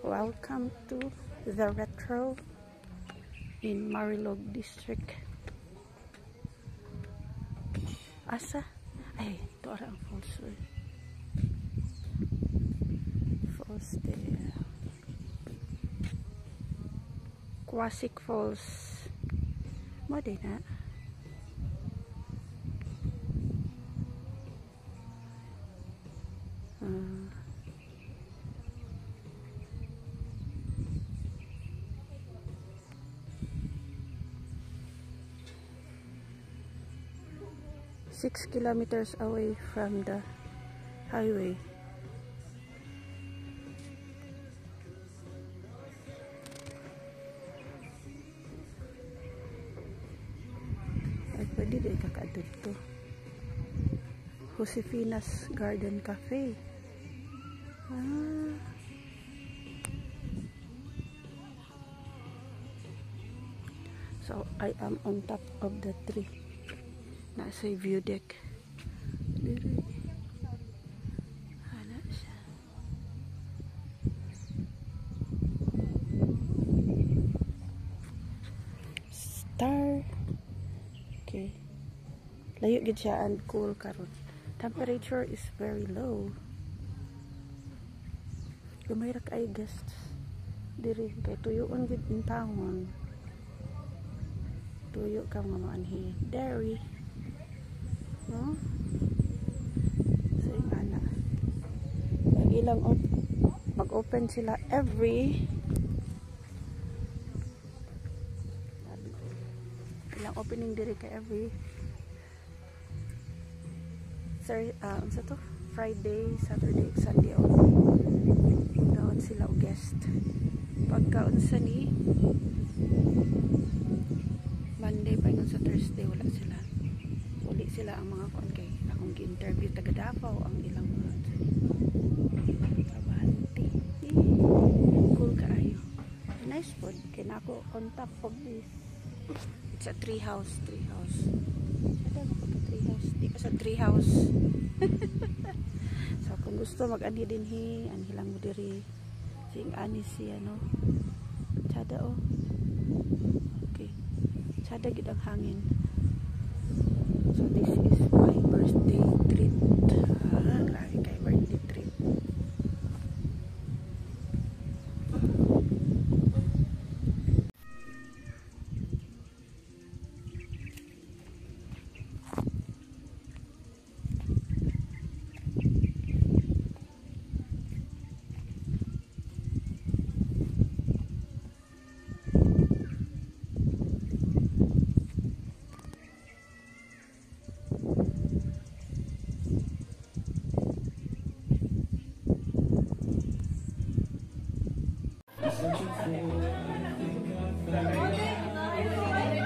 Welcome to the Retro in Marilog District. Asa? Ay, ito ang falls. Falls there. Quasic Falls. Mo din na. 6 kilometers away from the highway. Ay, pwede din kakadot to. Josefina's Garden Cafe. So I am on top of the tree. Nasa view deck. Ano siya? Star. Okay. Layo gid siya and cool karon. Temperature is very low. Gumayra kay guests. Diri kay tuyoon gid in town. Tuyo ka mga manhi. Dairy. No? So yung ana. Mag-open sila every ilang opening diri kay every Friday, Saturday, Sunday only. Daon sila o guest. Pagkaon sa ni Monday pa yun sa Thursday wala sila. Uli sila ang mga kon kay akong gi-interview taga Davao ang ilang mga Abante. Cool kaayo. Nice food. Kaya na ako on top of this. It's a tree house. Sada mo ko to tree house. Di pa sa tree house. So kung gusto mag-ani din anhi lang mo diri. Sing ani siya no. Sada oh. Okay. Sada gid ang hangin. So this is my birthday treat. Lagi kay birthday treat.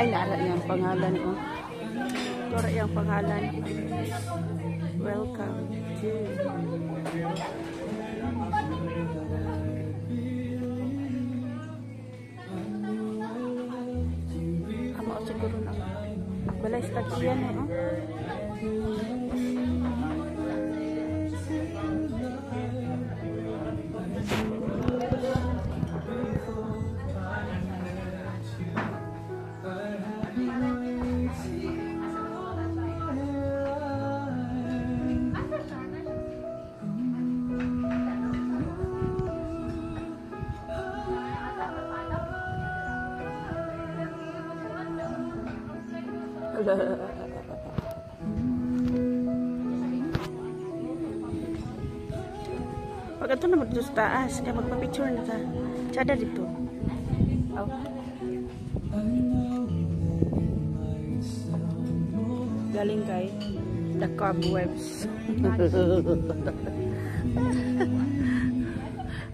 Ay, nara yung pangalan oh. Nara yung pangalan. Welcome to Amo siguro na. Balay stasyon oh. Pag ito naman dito sa taas, kaya magpa-picture na ta. Tsada dito. Oh. Galing kay the cobwebs.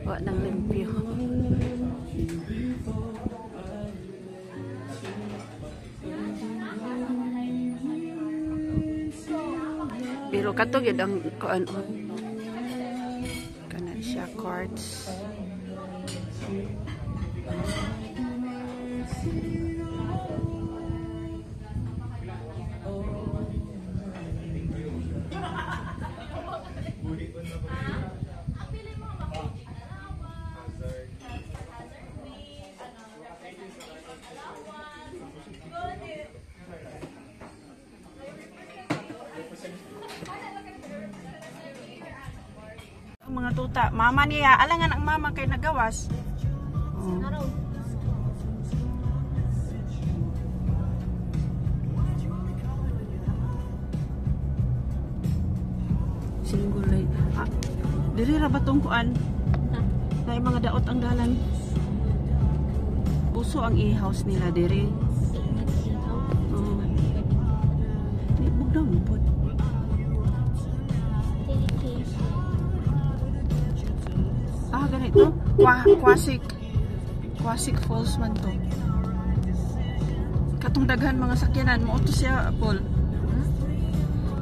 Wala nang limpyo. Pero kato gid ang ano kana siya cards. Mga tuta, mama niya, alangan ang mama kay nagawas. Oh. Singgulay. Ah, diri ra ba tong kuan? Nay mga daot ang dalan. Puso ang i-house nila diri. Oh. Di bugnaw mo pod. Ah, ganito. Quasic Falls man to. Katong daghan mga sakyanan mo to siya, Paul.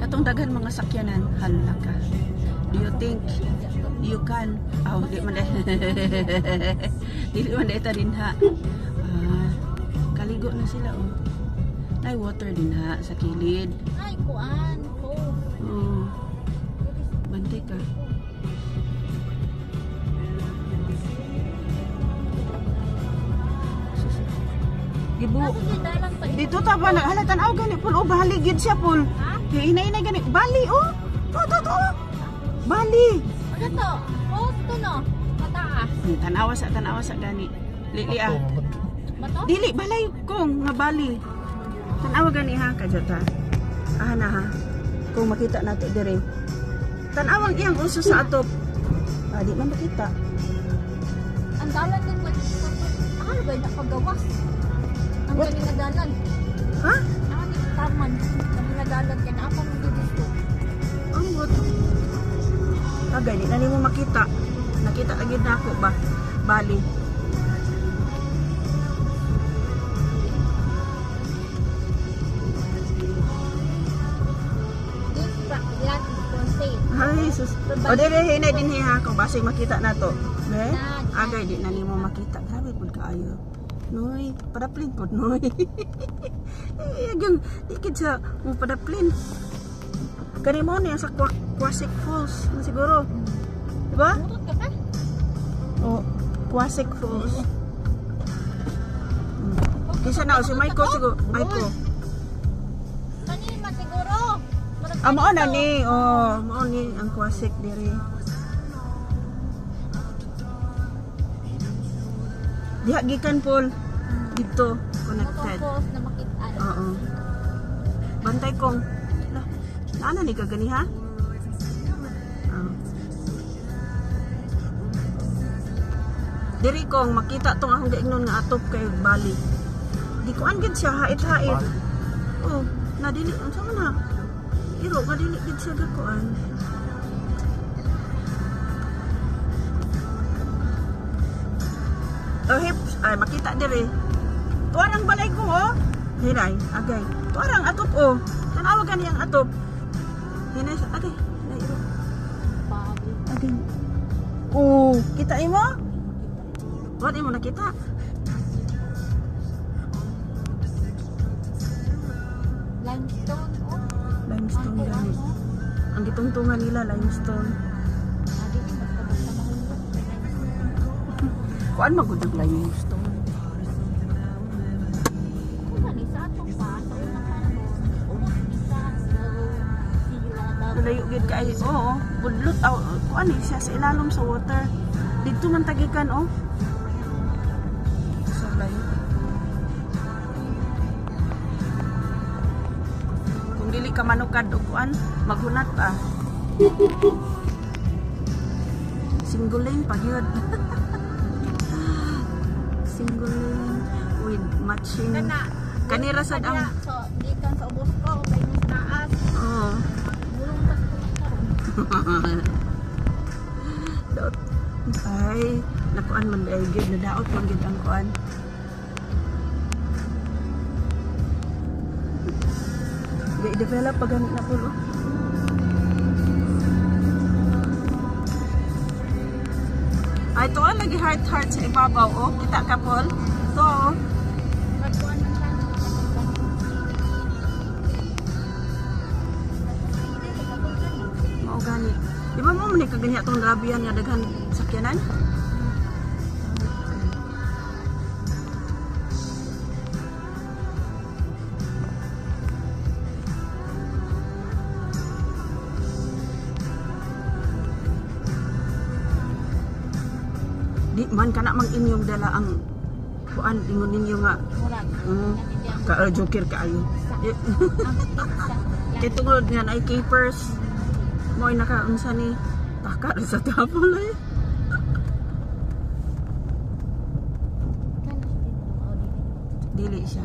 Katong daghan mga sakyanan, hala ka. Do you think you can? Oh, di man dili man ita din ha. Ah, kaligo na sila oh. Nay water din ha sa kilid. Ay, kuan ko. Oh. Bantay ka. Gibu. Dito ta ba naghalatan aw gani pul oh bali gid siya pul. Ha? Hinay gani bali oh. To. Bali. Ano to? Oh, to no. Mataas. Tanawa sa gani. Lili ah. Mato? Dili balay kong nga bali. Tanawa gani ha kajata. Ah na ha. Kung makita nato dire. Tanawang iyang uso sa atop. Ah, di man makita. Ang dalan din mo. Ano ba na paggawas? Ang What? galing na dalan. Ha? Ang taman. Ang nadalan kaya na ako mo dito. Ang what? Ah, gani na nimo makita. Nakita agad na ako ba? Bali. Yan, safe. Ay, sus. O, dire, hinay din ha. Kung basig makita na to. Ne? Agay, di na nimo makita. Grabe po kaayo. Noy, padaplin po, noy. Yung, dikit sa mo padaplin. Kani mo niya sa Quasic Falls. Na siguro. Diba? Murot ka pa? O, Quasic Falls. Kisa na, o si Maiko siguro. Maiko. Kanina man siguro. Ah, mao na ni. Oh, mao ni ang Quasic diri. Diha gikan Paul dito connected. Motorpost na makita. Oo. Bantay kong. Naana ni ka gani ha? Oh. Diri kong makita tong akong gaingnon nga atop kay Bali. Di ko angid siya hait-hait. Oh, nadili unsa man na? Iro nga dili gid siya gakuan. Oh, hips. Ay, makita dire. Tuarang balay ko, oh. Hinay, agay. Tuarang atop, oh. Tanawa gani ang atop. Hinay, agay. Hinay, iro. Agay. Oh, kita mo? What mo nakita? Limestone, oh. Limestone gani. Ang gitungtungan nila, limestone. Basta mahulog. Kuan magudog limestone. Kung ano, sa atong pa, sa unang panahon, isa, sila, Layo gid kay oo, budlot aw kuan ni siya sa ilalom sa water. Dito man tagikan oh. So layo. Kung dili ka manukad og kuan, maghunat pa. Single lane pa gyud. Single lane with matching. Kanira sad ang so, gikan sa ubos ko, kay mo sa taas. oo. Bulong pa sa karon. Daot. Ay, nakuan man ay gid na daot man gid ang kuan. I-develop pa ganit na pulo. Ay, to lagi heart sa ibabaw oh. Kita ka Paul? To oh. Magkuhan man siya. Mao gani. Di ba mo man kaganiya tong grabian nga daghan sakyanan? Di man kana mang inyong dala ang kuan ingon ninyo nga Murag. joker kaayo. Ang Kay tungod nga ay capers mo ay nakaunsa ni taka sa tapol ay. Dili siya.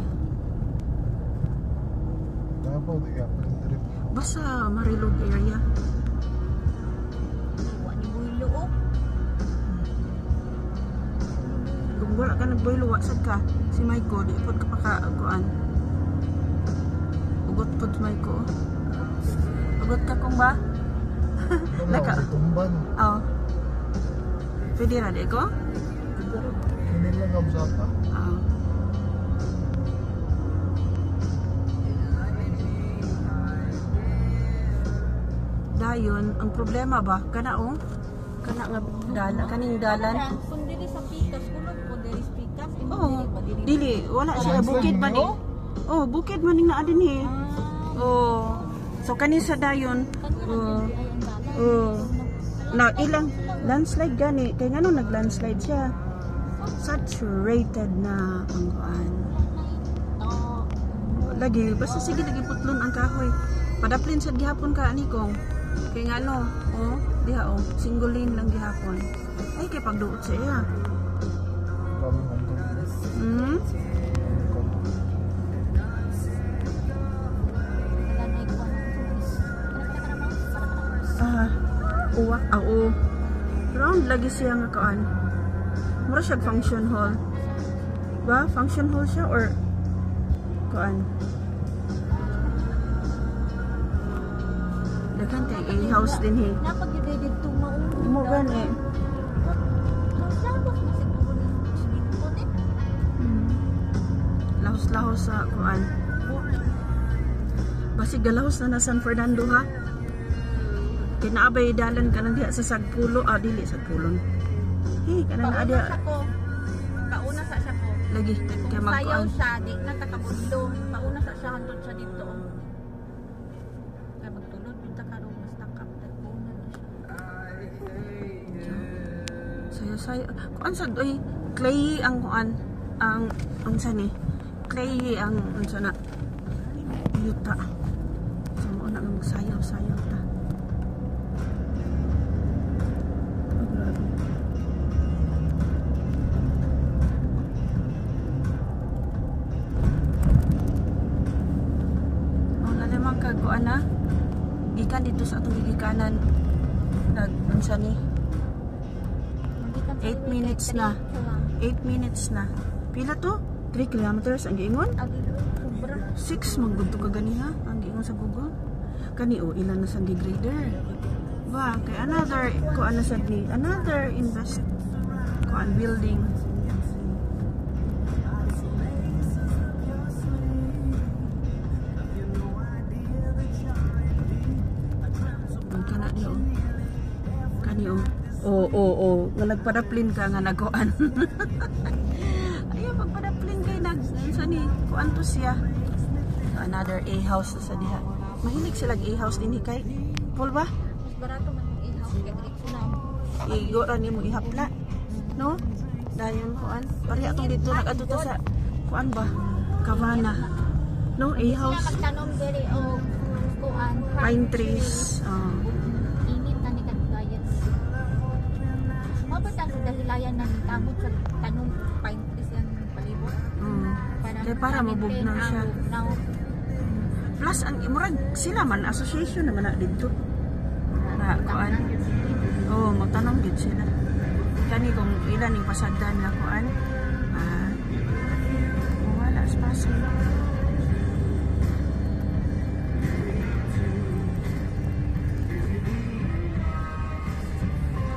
Tapos di ka trip. Basta Marilog area. Wa ni bulo oh. Kung wala ka nagboylo, wasad ka. Si Maiko, di pod ka pakaguan. Ugot pod si Maiko. Ugot ka kung ba? Laka. Tumban. Oo. Pwede ra di ko? Hindi lang ang sata. Oo. Dayon, ang problema ba? Kana oh. Kana nga dala, kaning dalan. Kung dili sa pikas, kulog ko dili sa pikas. Oo. Dili, wala siya bukid man eh. Oh, bukid man ning naa din eh. Oh. So kani sa dayon, na ilang landslide gani kay ngano nag-landslide siya. Saturated na ang kuan. Lagi basta sige lagi putlon ang kahoy. Padaplin sa gihapon ka ani kong. Kay ngano, oh, diha oh, single lane lang gihapon. Ay kay pagduot sa iya. Kami man to. Uwak, oo. Round lagi siya nga kaan. Mura siya function hall. Ba? Function hall siya or kaan? Dagan kay A-house din eh. Napag-graded to maunod. Mo gani. Lahos-lahos sa kuan. Basig galahos na San Fernando ha. Kinaabay dalan ka nang diha sa Sagpulo, dili Sagpulon. Hey, kanang na diha. Pauna sa siya ko. Lagi kay Sayaw magkuan. siya, di na takabudlo. Pauna sa siya hantod siya dito. Kaya magtulog yung takarong mas takap. Pauna na siya. Sayo. Kuan sad oy, clay ang kuan ang sani. Clay ang unsa na. Yuta. So mo na magsayaw ta. Kuan na gikan dito sa atong gigikanan unsa ni 8 minutes na 8 minutes na pila to 3 kilometers ang giingon Sobra. 6 manggud to ka ganiha ang giingon sa Google kani o ilan na sang grader ba kay another kuan na sad ni another invest kuan building. Nga nagpadaplin ka nga naguan. Ayaw magpadaplin kay sa ni kuan to siya. Another A-house sa diha. Mahilig sila A-house din kay Paul ba? Mas barato man yung in-house kaya dito na. Igo ra nimo ihapla. No? Dayon kuan. Pari atong dito nag-adto ta sa kuan ba? Cabana. No, A-house. Nagtanom diri o kuan. Pine trees. Init na ni kanigayan. Mabot ang dahilayan na nitambot sa tanom pine trees yan palibot. Para mabugnaw siya. Plus ang imurag sila man association naman na dito. Na kuan. Magtanong gid sila. Kani kung ilan ning pasagdan nga kuan. Wala spasyo.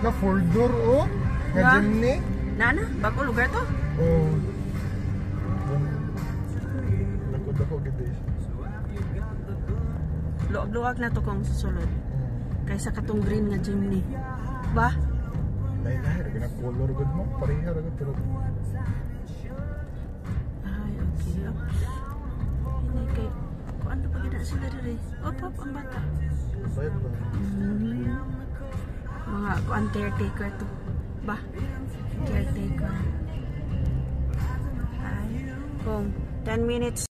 Na 4 door oh. Nga Jimny. Nana, bago lugar to? Oh. Dako gid. Luag-luag na to kung susulod. Kaysa katong green nga Jimny. Ba? Lain-lain na color gud mo. Pareha ra gud pero. Ay, okay. Hinay kay kuan pa gid sila diri. Op ang bata. Bayad ba? Mga kuan caretaker to. ba? Caretaker. Ay, kung 10 minutes